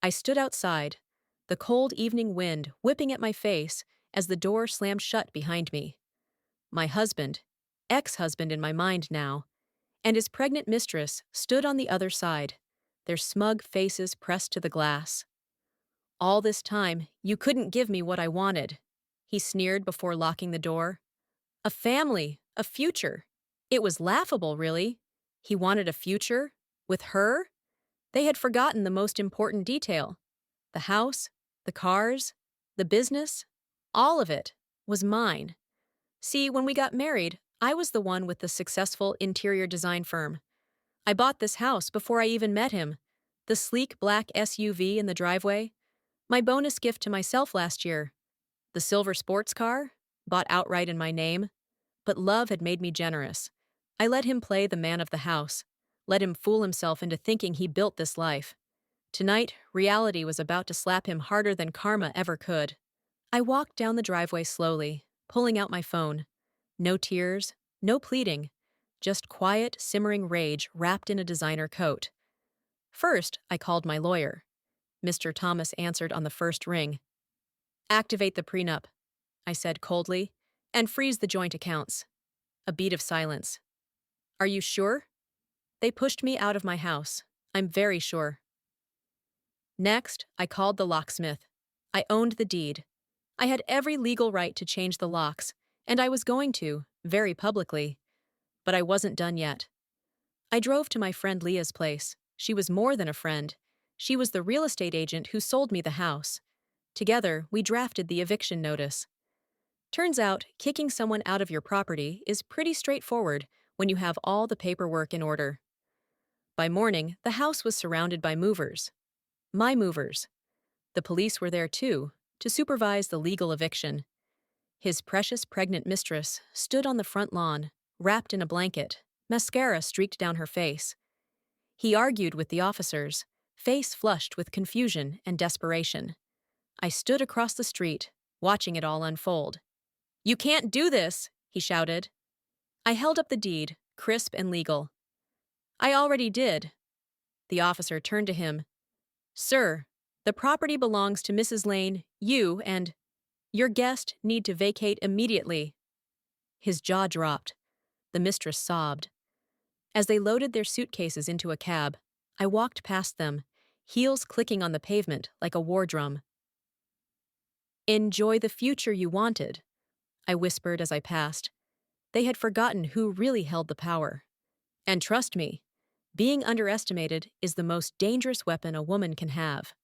I stood outside, the cold evening wind whipping at my face as the door slammed shut behind me. My husband, ex-husband in my mind now, and his pregnant mistress stood on the other side, their smug faces pressed to the glass. "All this time, you couldn't give me what I wanted," he sneered before locking the door. "A family, a future. It was laughable, really. He wanted a future? With her?" They had forgotten the most important detail. The house, the cars, the business, all of it was mine. See, when we got married, I was the one with the successful interior design firm. I bought this house before I even met him. The sleek black SUV in the driveway, my bonus gift to myself last year. The silver sports car, bought outright in my name. But love had made me generous. I let him play the man of the house, let him fool himself into thinking he built this life. Tonight, reality was about to slap him harder than karma ever could. I walked down the driveway slowly, pulling out my phone. No tears, no pleading, just quiet, simmering rage wrapped in a designer coat. First, I called my lawyer. Mr. Thomas answered on the first ring. "Activate the prenup," I said coldly, "and freeze the joint accounts." A beat of silence. "Are you sure?" "They pushed me out of my house. I'm very sure." Next, I called the locksmith. I owned the deed. I had every legal right to change the locks, and I was going to, very publicly. But I wasn't done yet. I drove to my friend Leah's place. She was more than a friend. She was the real estate agent who sold me the house. Together, we drafted the eviction notice. Turns out, kicking someone out of your property is pretty straightforward when you have all the paperwork in order. By morning, the house was surrounded by movers. My movers. The police were there too, to supervise the legal eviction. His precious pregnant mistress stood on the front lawn, wrapped in a blanket, mascara streaked down her face. He argued with the officers, face flushed with confusion and desperation. I stood across the street, watching it all unfold. "You can't do this!" he shouted. I held up the deed, crisp and legal. "I already did." The officer turned to him. "Sir, the property belongs to Mrs. Lane, you and your guest need to vacate immediately." His jaw dropped. The mistress sobbed. As they loaded their suitcases into a cab, I walked past them, heels clicking on the pavement like a war drum. "Enjoy the future you wanted," I whispered as I passed. They had forgotten who really held the power. And trust me, being underestimated is the most dangerous weapon a woman can have.